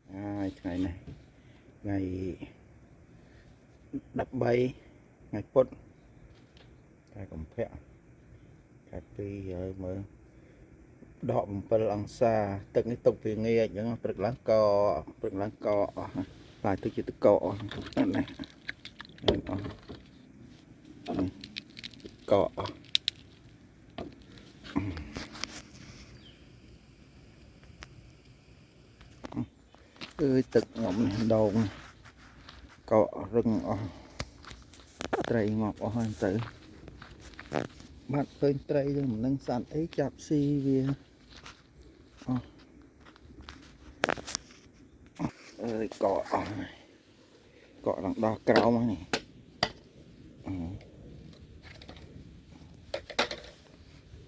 ថ្ងៃនេះថ្ងៃ13ថ្ងៃពុធខែកុម្ភៈខែ2ហើយមើលដក7អង្សាទឹកនេះຕົកពីងាយអញ្ចឹងព្រឹកឡើងកអស់ឡាយទឹកជាទឹកកកហ្នឹងណាអស់កកអស់ទឹកងាប់នេះដងកករឹងអស់ត្រីងាប់អស់ហើយទៅបាត់ឃើញត្រីទៅមិនដឹងសត្វអីចាប់ស៊ីវាអស់កកអស់កកឡើងដោះក្រោមហ្នឹងនេះ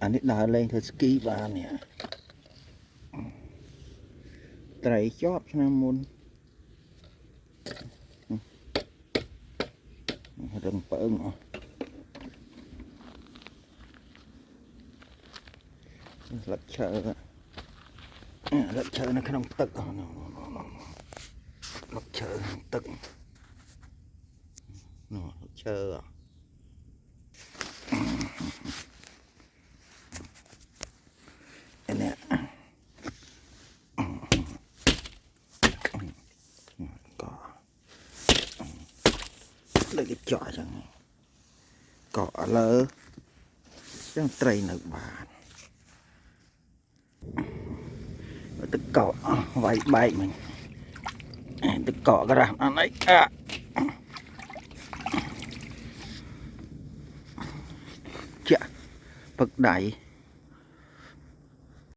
អានេះដើរលេងធ្វើស្គីបាននេះត្រីជាប់ឆ្នាំមុនរឹងផ្អឹងអស់ស្លឹកឈើនៅក្នុងទឹកស្លឹកឈើក្នុងទឹកនោះស្លឹកឈើនេះលើកចោអញ្ចឹងកកលើចឹងត្រីនៅបានទឹកកកវាយបែកមិញទឹកកកក្រាស់អានេះចាក់ពឹកដៃ